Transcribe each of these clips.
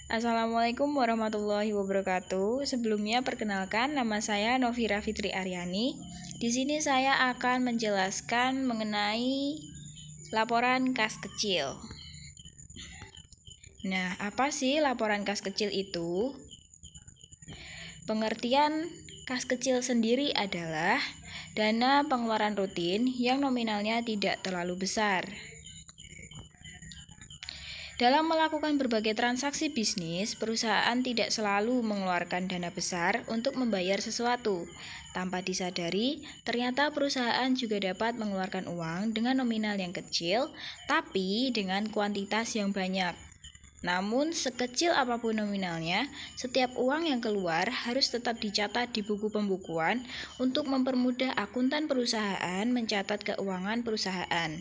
Assalamualaikum warahmatullahi wabarakatuh. Sebelumnya perkenalkan, nama saya Novira Fitri Aryani. Di sini saya akan menjelaskan mengenai laporan kas kecil. Nah, apa sih laporan kas kecil itu? Pengertian kas kecil sendiri adalah dana pengeluaran rutin yang nominalnya tidak terlalu besar. Dalam melakukan berbagai transaksi bisnis, perusahaan tidak selalu mengeluarkan dana besar untuk membayar sesuatu. Tanpa disadari, ternyata perusahaan juga dapat mengeluarkan uang dengan nominal yang kecil, tapi dengan kuantitas yang banyak. Namun, sekecil apapun nominalnya, setiap uang yang keluar harus tetap dicatat di buku pembukuan untuk mempermudah akuntan perusahaan mencatat keuangan perusahaan.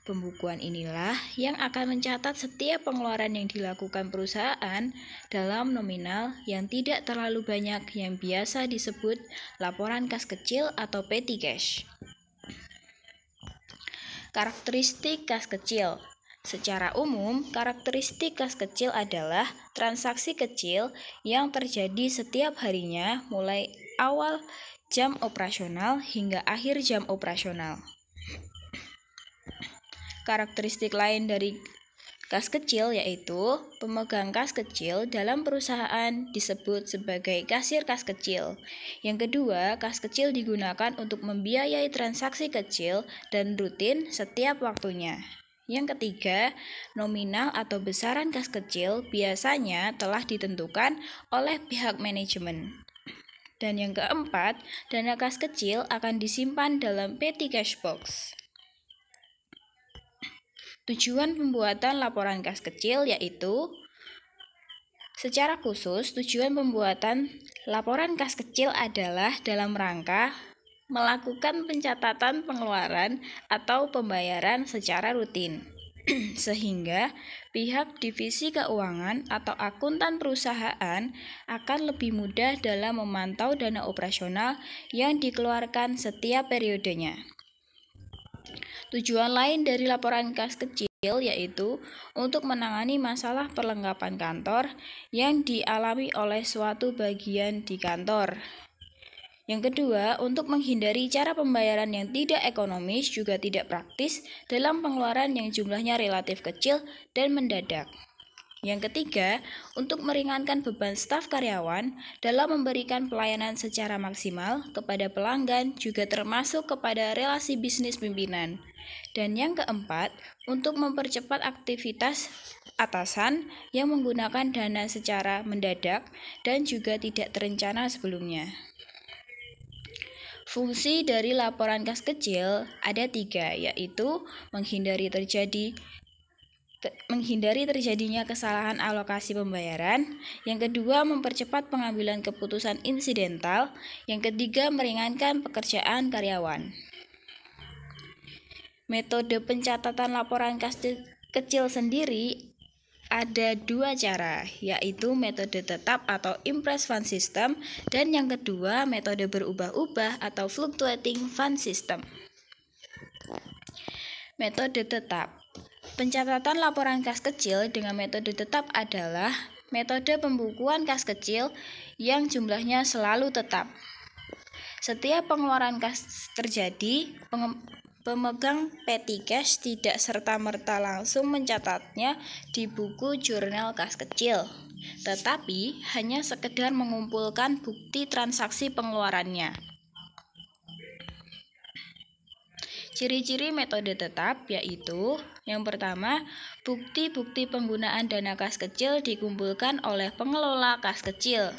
Pembukuan inilah yang akan mencatat setiap pengeluaran yang dilakukan perusahaan dalam nominal yang tidak terlalu banyak yang biasa disebut laporan kas kecil atau petty cash. Karakteristik kas kecil. Secara umum, karakteristik kas kecil adalah transaksi kecil yang terjadi setiap harinya mulai awal jam operasional hingga akhir jam operasional. Karakteristik lain dari kas kecil yaitu pemegang kas kecil dalam perusahaan disebut sebagai kasir kas kecil. Yang kedua, kas kecil digunakan untuk membiayai transaksi kecil dan rutin setiap waktunya. Yang ketiga, nominal atau besaran kas kecil biasanya telah ditentukan oleh pihak manajemen. Dan yang keempat, dana kas kecil akan disimpan dalam petty cash box. Tujuan pembuatan laporan kas kecil yaitu secara khusus tujuan pembuatan laporan kas kecil adalah dalam rangka melakukan pencatatan pengeluaran atau pembayaran secara rutin sehingga pihak divisi keuangan atau akuntan perusahaan akan lebih mudah dalam memantau dana operasional yang dikeluarkan setiap periodenya. Tujuan lain dari laporan kas kecil yaitu untuk menangani masalah perlengkapan kantor yang dialami oleh suatu bagian di kantor. Yang kedua, untuk menghindari cara pembayaran yang tidak ekonomis juga tidak praktis dalam pengeluaran yang jumlahnya relatif kecil dan mendadak. Yang ketiga, untuk meringankan beban staf karyawan dalam memberikan pelayanan secara maksimal kepada pelanggan juga termasuk kepada relasi bisnis pimpinan. Dan yang keempat, untuk mempercepat aktivitas atasan yang menggunakan dana secara mendadak dan juga tidak terencana sebelumnya. Fungsi dari laporan kas kecil ada 3, yaitu menghindari terjadinya kesalahan alokasi pembayaran. Yang kedua, mempercepat pengambilan keputusan insidental. Yang ketiga, meringankan pekerjaan karyawan. Metode pencatatan laporan kas kecil sendiri ada 2 cara, yaitu metode tetap atau impress fund system dan yang kedua metode berubah-ubah atau fluctuating fund system. Metode tetap. Pencatatan laporan kas kecil dengan metode tetap adalah metode pembukuan kas kecil yang jumlahnya selalu tetap. Setiap pengeluaran kas terjadi, pemegang petty cash tidak serta-merta langsung mencatatnya di buku jurnal kas kecil, tetapi hanya sekedar mengumpulkan bukti transaksi pengeluarannya. Ciri-ciri metode tetap yaitu yang pertama, bukti-bukti penggunaan dana kas kecil dikumpulkan oleh pengelola kas kecil.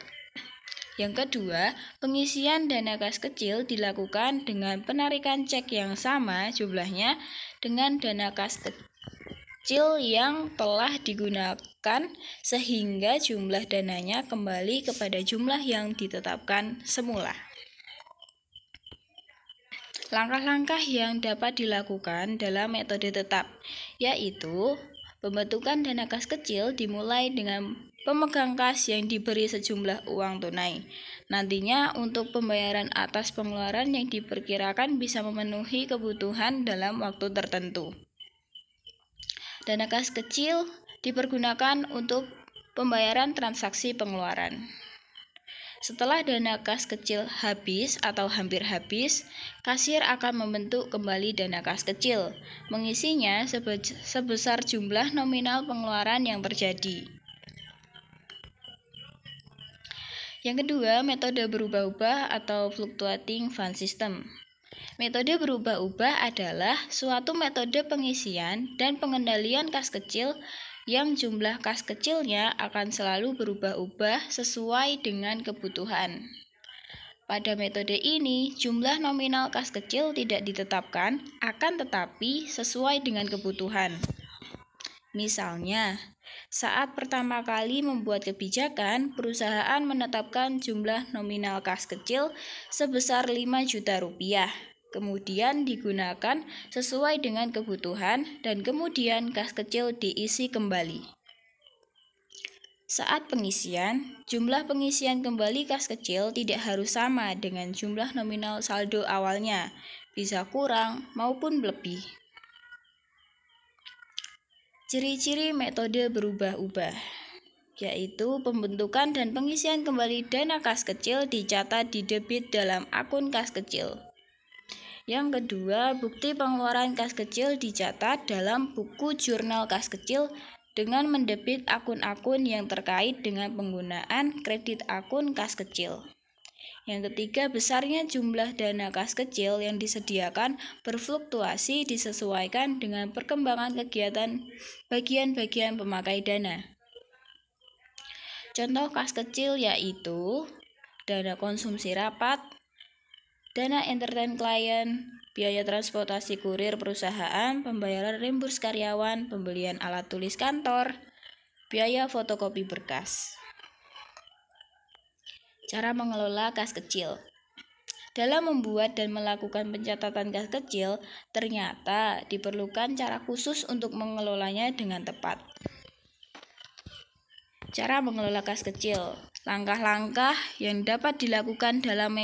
Yang kedua, pengisian dana kas kecil dilakukan dengan penarikan cek yang sama jumlahnya dengan dana kas kecil yang telah digunakan sehingga jumlah dananya kembali kepada jumlah yang ditetapkan semula. Langkah-langkah yang dapat dilakukan dalam metode tetap yaitu pembentukan dana kas kecil dimulai dengan pemegang kas yang diberi sejumlah uang tunai. Nantinya untuk pembayaran atas pengeluaran yang diperkirakan bisa memenuhi kebutuhan dalam waktu tertentu. Dana kas kecil dipergunakan untuk Pembayaran transaksi pengeluaran. Setelah dana kas kecil habis atau hampir habis, kasir akan membentuk kembali dana kas kecil, mengisinya sebesar jumlah nominal pengeluaran yang terjadi. Yang kedua, metode berubah-ubah atau fluctuating fund system. Metode berubah-ubah adalah suatu metode pengisian dan pengendalian kas kecil yang jumlah kas kecilnya akan selalu berubah-ubah sesuai dengan kebutuhan. Pada metode ini, jumlah nominal kas kecil tidak ditetapkan, akan tetapi sesuai dengan kebutuhan. Misalnya, saat pertama kali membuat kebijakan, perusahaan menetapkan jumlah nominal kas kecil sebesar 5 juta rupiah. Kemudian digunakan sesuai dengan kebutuhan dan kemudian kas kecil diisi kembali. Saat pengisian, jumlah pengisian kembali kas kecil tidak harus sama dengan jumlah nominal saldo awalnya, bisa kurang maupun lebih. Ciri-ciri metode berubah-ubah, yaitu pembentukan dan pengisian kembali dana kas kecil dicatat di debit dalam akun kas kecil. Yang kedua, bukti pengeluaran kas kecil dicatat dalam buku jurnal kas kecil dengan mendebit akun-akun yang terkait dengan penggunaan kredit akun kas kecil. Yang ketiga, besarnya jumlah dana kas kecil yang disediakan berfluktuasi disesuaikan dengan perkembangan kegiatan bagian-bagian pemakai dana. Contoh kas kecil yaitu dana konsumsi rapat, dana entertain klien, biaya transportasi kurir perusahaan, pembayaran reimburse karyawan, pembelian alat tulis kantor, biaya fotokopi berkas. Cara mengelola kas kecil. Dalam membuat dan melakukan pencatatan kas kecil, ternyata diperlukan cara khusus untuk mengelolanya dengan tepat. Cara mengelola kas kecil. Langkah-langkah yang dapat dilakukan dalam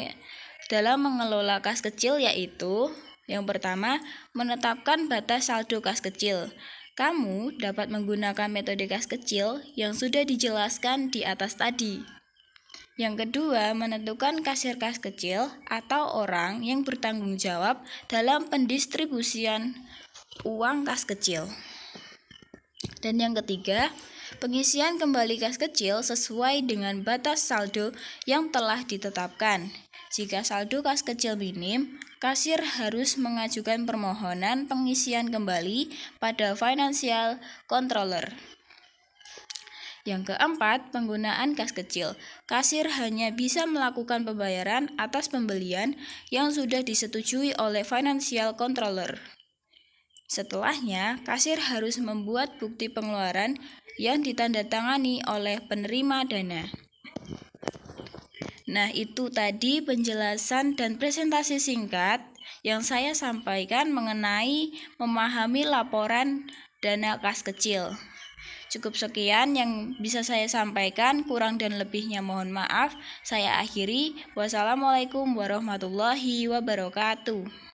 mengelola kas kecil yaitu: yang pertama, menetapkan batas saldo kas kecil. Kamu dapat menggunakan metode kas kecil yang sudah dijelaskan di atas tadi. Yang kedua, menentukan kasir kas kecil atau orang yang bertanggung jawab dalam pendistribusian uang kas kecil. Dan yang ketiga, pengisian kembali kas kecil sesuai dengan batas saldo yang telah ditetapkan. Jika saldo kas kecil minim, kasir harus mengajukan permohonan pengisian kembali pada financial controller. Yang keempat, penggunaan kas kecil. Kasir hanya bisa melakukan pembayaran atas pembelian yang sudah disetujui oleh financial controller. Setelahnya, kasir harus membuat bukti pengeluaran yang ditandatangani oleh penerima dana. Nah, itu tadi penjelasan dan presentasi singkat yang saya sampaikan mengenai memahami laporan dana kas kecil. Cukup sekian yang bisa saya sampaikan, kurang dan lebihnya mohon maaf. Saya akhiri. Wassalamualaikum warahmatullahi wabarakatuh.